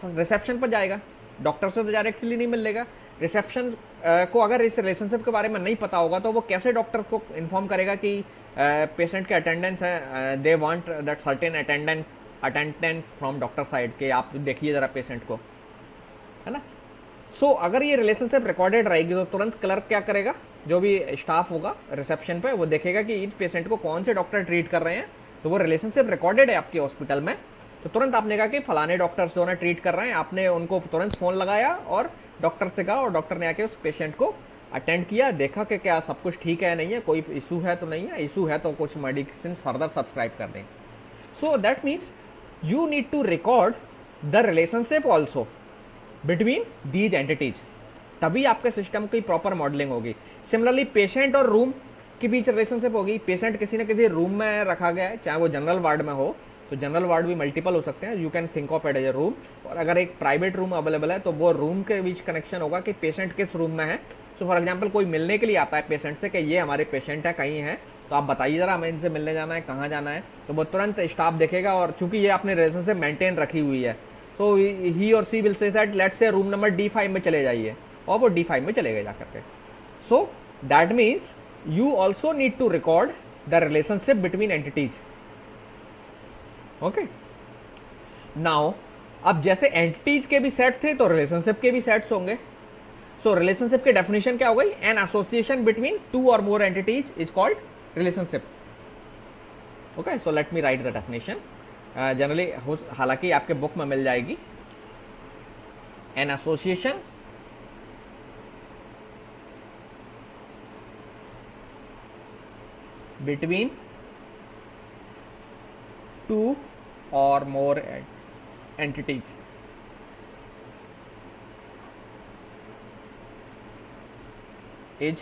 रिसेप्शन पर जाएगा, डॉक्टर से तो डायरेक्टली नहीं मिलेगा. रिसेप्शन को अगर इस रिलेशनशिप के बारे में नहीं पता होगा तो वो कैसे डॉक्टर को इन्फॉर्म करेगा कि पेशेंट के अटेंडेंस है, they want that certain attendance from doctor side के आप देखिए ज़रा पेशेंट को, है ना. सो अगर ये रिलेशनशिप रिकॉर्डेड रहेगी तो तुरंत क्लर्क क्या करेगा, जो भी स्टाफ होगा रिसेप्शन पे, वो देखेगा कि इस पेशेंट को कौन से डॉक्टर ट्रीट कर रहे हैं. तो वो रिलेशनशिप रिकॉर्डेड है आपके हॉस्पिटल में, तो तुरंत आपने कहा कि फलाने डॉक्टर्स जो है ट्रीट कर रहे हैं, आपने उनको तुरंत फ़ोन लगाया और डॉक्टर से कहा, और डॉक्टर ने आके उस पेशेंट को अटेंड किया, देखा कि क्या सब कुछ ठीक है नहीं है, कोई इशू है तो नहीं है, इशू है तो कुछ मेडिसिन फर्दर सब्सक्राइब कर दें. So that means you need to record the relationship also between these entities, तभी आपके सिस्टम की प्रॉपर मॉडलिंग होगी. सिमिलरली पेशेंट और रूम के बीच रिलेशनशिप होगी. पेशेंट किसी न किसी रूम में रखा गया है, चाहे वो जनरल वार्ड में हो, तो जनरल वार्ड भी मल्टीपल हो सकते हैं, you can think of it as a room. और अगर एक प्राइवेट रूम अवेलेबल है तो वो रूम के बीच कनेक्शन होगा कि पेशेंट किस रूम में है. सो फॉर एग्जांपल कोई मिलने के लिए आता है पेशेंट से कि ये हमारे पेशेंट है, कहीं है, तो आप बताइए ज़रा हमें इनसे मिलने जाना है, कहाँ जाना है. तो वो तुरंत स्टाफ देखेगा, और चूंकि ये अपने रिलेशनशिप मेंटेन रखी हुई है, सो ही और she will say that let's say room number D5 में चले जाइए, और वो D5 में चले गए जा करके. So that means you also need to record the relationship between entities. Okay, now अब जैसे एंटिटीज के भी सेट थे तो रिलेशनशिप के भी सेट्स होंगे. सो रिलेशनशिप की डेफिनेशन क्या हो गई? एन एसोसिएशन बिटवीन टू और more entities is called relationship. Okay, so let me right the definition. Generally हालांकि आपके बुक में मिल जाएगी. An association between two or more entities is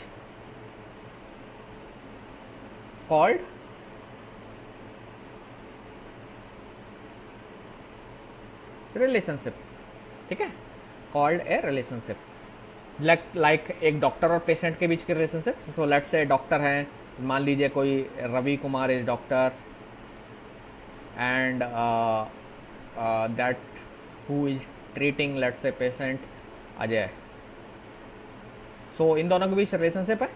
called relationship. ठीक है, called a relationship. लाइक एक doctor और patient के बीच के relationship. So let's say doctor हैं, मान लीजिए कोई Ravi Kumar is doctor and that who is treating let's say patient Ajay. So इन दोनों के बीच रिलेशनशिप है.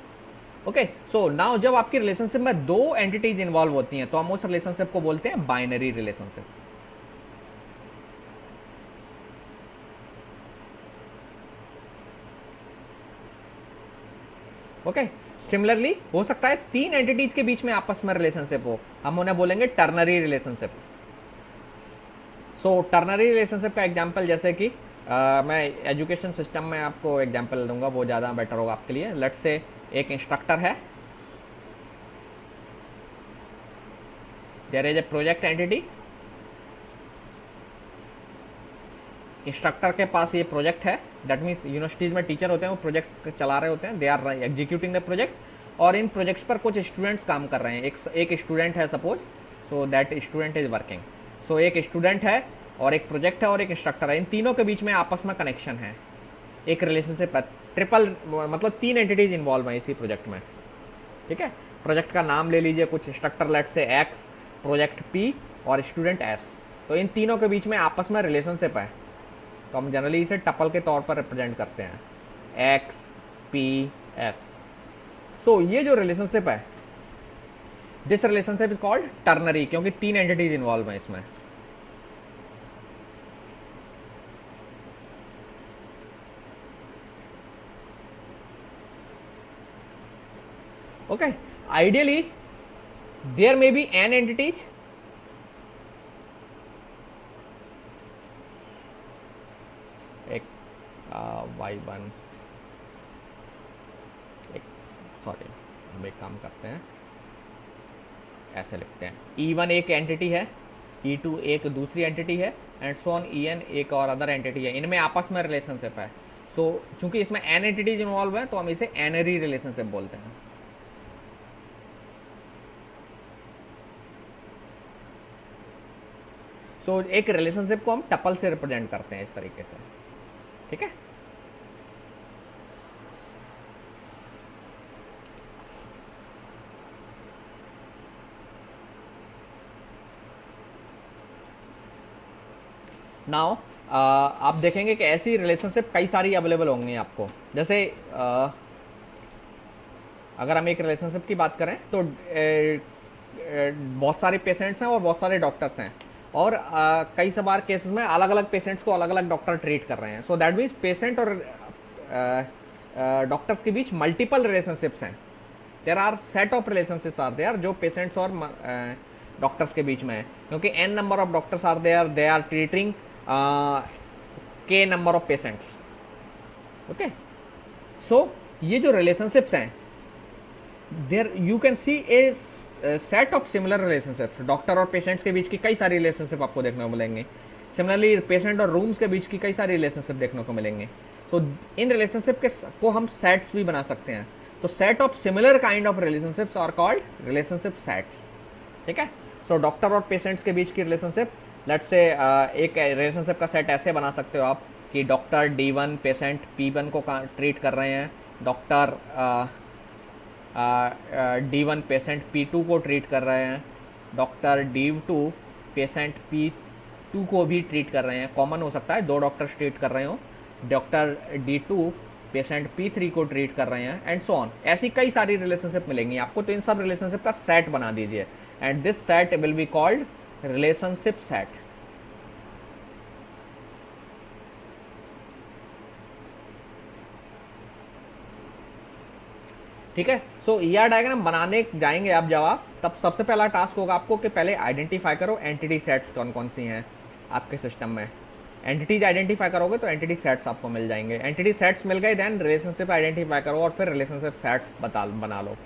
ओके, सो नाउ जब आपकी रिलेशनशिप में दो एंटिटीज इन्वॉल्व होती हैं तो हम उस रिलेशनशिप को बोलते हैं बाइनरी रिलेशनशिप. ओके, सिमिलरली हो सकता है तीन एंटिटीज के बीच में आपस में रिलेशनशिप हो, हम उन्हें बोलेंगे टर्नरी रिलेशनशिप. सो टर्नरी रिलेशनशिप का एग्जांपल जैसे कि मैं एजुकेशन सिस्टम में आपको एग्जांपल दूंगा, वो ज़्यादा बेटर होगा आपके लिए. लेट्स से एक इंस्ट्रक्टर है, there is a project entity. Instructor के पास ये प्रोजेक्ट है, दैट मीन्स यूनिवर्सिटीज़ में टीचर होते हैं, वो प्रोजेक्ट चला रहे होते हैं, they are executing the project. और इन प्रोजेक्ट्स पर कुछ स्टूडेंट्स काम कर रहे हैं. एक स्टूडेंट है suppose, so that student is working. So एक स्टूडेंट है और एक प्रोजेक्ट है और एक इंस्ट्रक्टर है. इन तीनों के बीच में आपस में कनेक्शन है, एक रिलेशनशिप है. ट्रिपल मतलब तीन एंटिटीज इन्वॉल्व हैं इसी प्रोजेक्ट में. ठीक है, प्रोजेक्ट का नाम ले लीजिए कुछ, इंस्ट्रक्टर लेट से एक्स, प्रोजेक्ट पी और स्टूडेंट एस. तो इन तीनों के बीच में आपस में रिलेशनशिप है, तो हम जनरली इसे टपल के तौर पर रिप्रेजेंट करते हैं, एक्स पी एस. सो ये जो रिलेशनशिप है, this relationship is called ternary, क्योंकि तीन एंटिटीज इन्वॉल्व हैं इसमें. Okay, ideally there may be n entities. एक y1, एक सॉरी, हम एक काम करते हैं, ऐसे लिखते हैं, E1 एक एंटिटी है, E2 एक दूसरी एंटिटी है, एंड सो ऑन En एक और अदर एंटिटी है. इनमें आपस में रिलेशनशिप है. सो चूंकि इसमें n एंटिटीज इन्वॉल्व है तो हम इसे एनरी रिलेशनशिप बोलते हैं. सो एक रिलेशनशिप को हम टपल से रिप्रेजेंट करते हैं इस तरीके से. ठीक है, नाउ आप देखेंगे कि ऐसी रिलेशनशिप कई सारी अवेलेबल होंगी आपको. जैसे अगर हम एक रिलेशनशिप की बात करें तो बहुत सारे पेशेंट्स हैं और बहुत सारे डॉक्टर्स हैं, और कई बार केसेस में अलग अलग पेशेंट्स को अलग अलग डॉक्टर ट्रीट कर रहे हैं. सो दैट मीन्स पेशेंट और डॉक्टर्स के बीच मल्टीपल रिलेशनशिप्स हैं. There are set of relationships are there जो पेशेंट्स और डॉक्टर्स के बीच में है, क्योंकि n number of doctors are there, they are treating k number of patients. Okay, so ये जो रिलेशनशिप्स हैं, there you can see a set of similar relationships. Doctor और पेशेंट्स के बीच की कई सारी रिलेशनशिप आपको देखने को मिलेंगे. सिमिलरली पेशेंट और रूम्स के बीच की कई सारी रिलेशनशिप देखने को मिलेंगे. सो इन रिलेशनशिप के को हम सेट्स भी बना सकते हैं. तो set of similar kind of relationships are called relationship sets. ठीक है, सो डॉक्टर और पेशेंट्स के बीच की रिलेशनशिप, लेट्स से एक रिलेशनशिप का सेट ऐसे बना सकते हो आप कि डॉक्टर D1 पेशेंट P1 को ट्रीट कर रहे हैं, डॉक्टर D1 पेशेंट P2 को ट्रीट कर रहे हैं, डॉक्टर D2 पेशेंट P2 को भी ट्रीट कर रहे हैं. कॉमन हो सकता है दो डॉक्टर्स ट्रीट कर रहे हो, डॉक्टर D2 पेशेंट P3 को ट्रीट कर रहे हैं, एंड सो ऑन. ऐसी कई सारी रिलेशनशिप मिलेंगी आपको. तो इन सब रिलेशनशिप का सेट बना दीजिए, and this set will be called relationship set. ठीक है, सो ER डायग्राम बनाने जाएंगे आप जब आप, तब सबसे पहला टास्क होगा आपको कि पहले आइडेंटिफाई करो एंटिटी सेट्स कौन कौन सी हैं आपके सिस्टम में. एंटिटीज आइडेंटिफाई करोगे तो एंटिटी सेट्स आपको मिल जाएंगे. एंटिटी सेट्स मिल गए, देन रिलेशनशिप आइडेंटिफाई करो और फिर रिलेशनशिप सेट्स बना लो,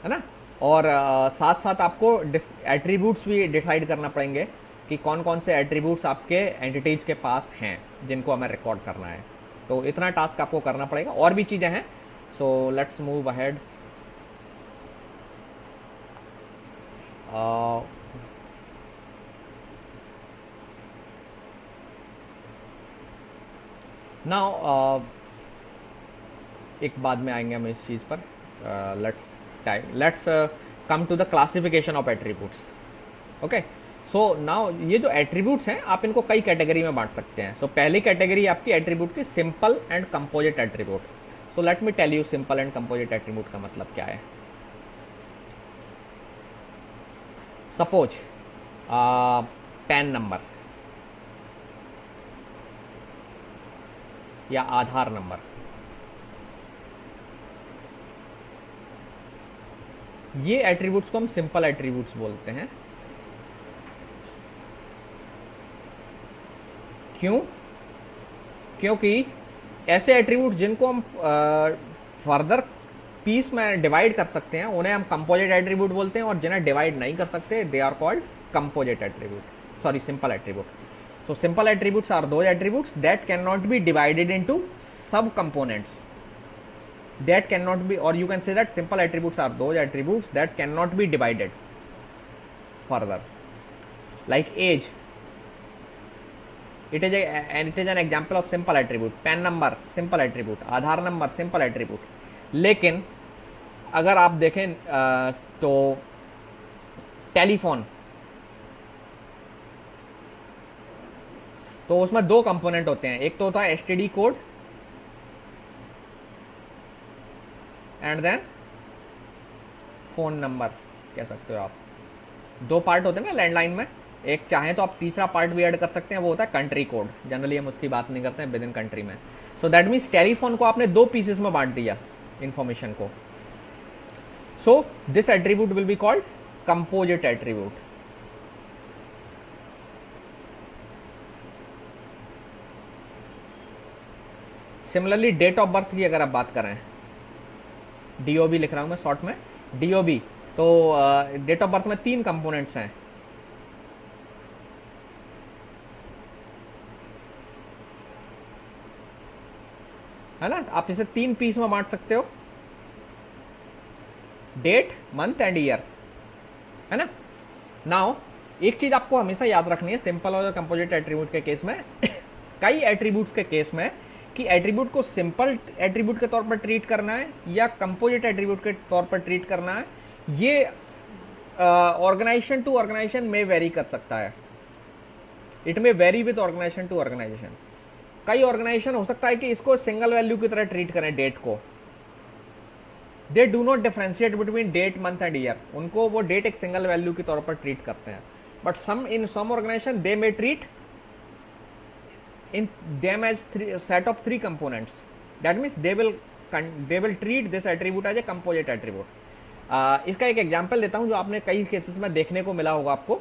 है ना. और साथ साथ आपको एट्रीब्यूट्स भी डिसाइड करना पड़ेंगे कि कौन कौन से एट्रीब्यूट्स आपके एंटिटीज के पास हैं जिनको हमें रिकॉर्ड करना है. तो इतना टास्क आपको करना पड़ेगा. और भी चीज़ें हैं. So let's move ahead. Now एक बाद में आएंगे हम इस चीज़ पर। Let's come to the classification of attributes. Okay, so now ये जो एट्रीब्यूट्स हैं आप इनको कई कैटेगरी में बांट सकते हैं। सो पहली कैटेगरी आपकी एट्रीब्यूट की simple and composite attribute. So let me tell you simple and composite attribute का मतलब क्या है। सपोज पैन नंबर या आधार नंबर, ये एट्रीब्यूट्स को हम सिंपल एट्रीब्यूट्स बोलते हैं। क्यों? क्योंकि ऐसे एट्रीब्यूट्स जिनको हम फर्दर पीस में डिवाइड कर सकते हैं उन्हें हम कंपोजिट एट्रीब्यूट बोलते हैं, और जिन्हें डिवाइड नहीं कर सकते they are called composite attribute, sorry simple attribute. So simple attributes are those attributes that cannot be divided into sub components. That cannot be, or you can say that simple attributes are those attributes that cannot be divided further. Like age, it is an example of simple attribute. PAN number simple attribute, Aadhaar number simple attribute. लेकिन अगर आप देखें तो telephone, तो उसमें दो component होते हैं, एक तो होता है STD code and then phone number कह सकते हो आप। दो पार्ट होते हैं ना लैंडलाइन में, एक चाहें तो आप तीसरा पार्ट भी ऐड कर सकते हैं, वो होता है कंट्री कोड। जनरली हम उसकी बात नहीं करते हैं विद इन कंट्री में। सो दैट मीन्स टेलीफोन को आपने दो पीसेस में बांट दिया इंफॉर्मेशन को। So this attribute will be called composite attribute. Similarly date of birth की अगर आप बात करें, डीओबी लिख रहा हूं मैं शॉर्ट में, डीओबी, तो डेट ऑफ बर्थ में तीन कंपोनेंट्स हैं। है ना, आप इसे तीन पीस में बांट सकते हो, डेट, मंथ एंड ईयर, है ना। नाउ एक चीज आपको हमेशा याद रखनी है सिंपल और कंपोजिट एट्रीब्यूट के केस में कई एट्रीब्यूट्स के केस में कि एट्रीब्यूट को सिंपल एट्रीब्यूट के तौर पर ट्रीट करना है या कंपोजिट एट्रीब्यूट के तौर पर ट्रीट करना है, ये ऑर्गेनाइजेशन टू ऑर्गेनाइजेशन में वेरी कर सकता है। It may vary with organisation to organisation. कई ऑर्गेनाइजेशन हो सकता है कि इसको सिंगल वैल्यू की तरह ट्रीट करें डेट को, they do not differentiate between date, month and year, उनको वो डेट एक सिंगल वैल्यू के तौर पर ट्रीट करते हैं। But in some organisation they may treat in them as set of three components. That means they will treat this attribute as a composite attribute. इसका एक एग्जांपल देता हूं जो आपने कई केसेस में देखने को मिला होगा आपको।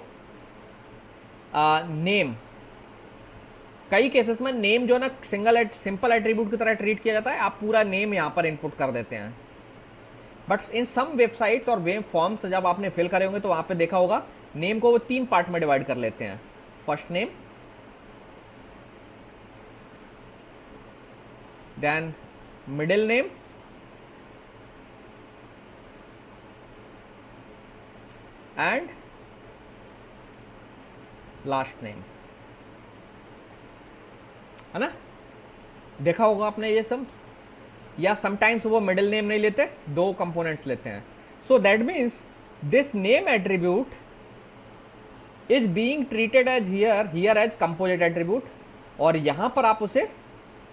नेम, कई केसेस में नेम जो ना सिंपल एट्रीब्यूट की तरह ट्रीट किया जाता है, आप पूरा नेम यहां पर इनपुट कर देते हैं। बट इन सम वेबसाइट्स और वेब फॉर्म्स जब आपने फिल करे होंगे तो वहां पे देखा होगा नेम को वो तीन पार्ट में डिवाइड कर लेते हैं, first name, then middle name and last name, है ना। देखा होगा आपने ये सब। या समटाइम्स वो मिडिल नेम नहीं लेते, दो कंपोनेंट्स लेते हैं। So that means this name attribute is being treated as here as composite attribute, और यहां पर आप उसे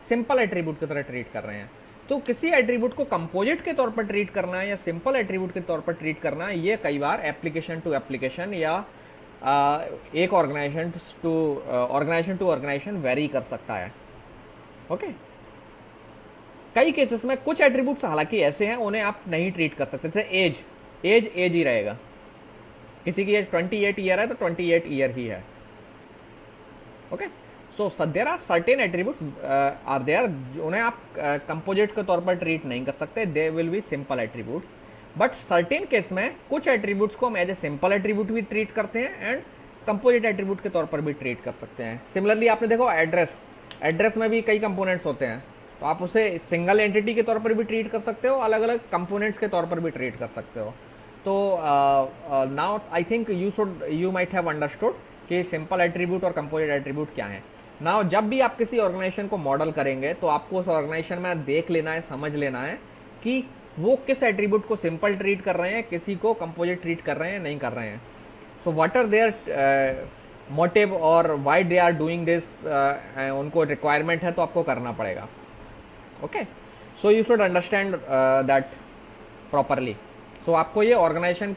सिंपल एट्रीब्यूट की तरह ट्रीट कर रहे हैं। तो किसी एट्रीब्यूट को कंपोजिट के तौर पर ट्रीट करना है या सिंपल एट्रीब्यूट के तौर पर ट्रीट करना है, ये कई बार एप्लीकेशन टू एप्लीकेशन या एक ऑर्गेनाइजेशन टू ऑर्गेनाइजेशन वेरी कर सकता है। ओके, कई केसेस में कुछ एट्रीब्यूट्स हालांकि ऐसे हैं उन्हें आप नहीं ट्रीट कर सकते। जैसे एज ही रहेगा, किसी की एज 28 ईयर है तो 28 ईयर ही है। Okay, so there are certain attributes are there उन्हें आप कंपोजिट के तौर पर ट्रीट नहीं कर सकते, they will be simple attributes. But certain case में कुछ एट्रीब्यूट्स को हम एज ए सिंपल एट्रीब्यूट भी ट्रीट करते हैं एंड कंपोजिट एट्रीब्यूट के तौर पर भी ट्रीट कर सकते हैं। सिमिलरली आपने देखो एड्रेस में भी कई कंपोनेंट्स होते हैं, तो आप उसे सिंगल एंटिटी के तौर पर भी ट्रीट कर सकते हो, अलग अलग कंपोनेंट्स के तौर पर भी ट्रीट कर सकते हो। तो now I think you might have understood कि सिंपल एट्रीब्यूट और कंपोजिट एट्रीब्यूट क्या है। नाउ जब भी आप किसी ऑर्गेनाइजेशन को मॉडल करेंगे तो आपको उस ऑर्गेनाइजेशन में देख लेना है, समझ लेना है कि वो किस एट्रीब्यूट को सिंपल ट्रीट कर रहे हैं, किसी को कंपोजिट ट्रीट कर रहे हैं, नहीं कर रहे हैं। So what are their motive और why they are doing this, उनको रिक्वायरमेंट है तो आपको करना पड़ेगा। Okay, so you should understand that properly. So आपको ये ऑर्गेनाइजेशन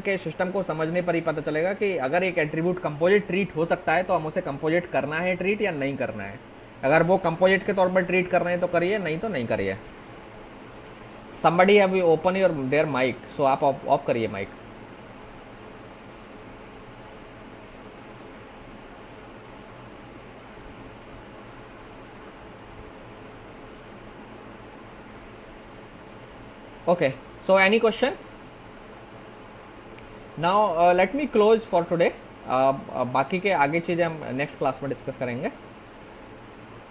के सिस्टम को समझने पर ही पता चलेगा कि अगर एक एट्रीब्यूट कंपोजिट ट्रीट हो सकता है तो हम उसे कंपोजिट करना है ट्रीट या नहीं करना है। अगर वो कंपोजिट के तौर पर ट्रीट कर रहे हैं तो करिए, नहीं तो नहीं करिए। somebody have open your their mic, so आप ऑफ करिए mic. Okay, so any question? Now let me close for today. बाकी के आगे चीज़ें हम नेक्स्ट क्लास में डिस्कस करेंगे।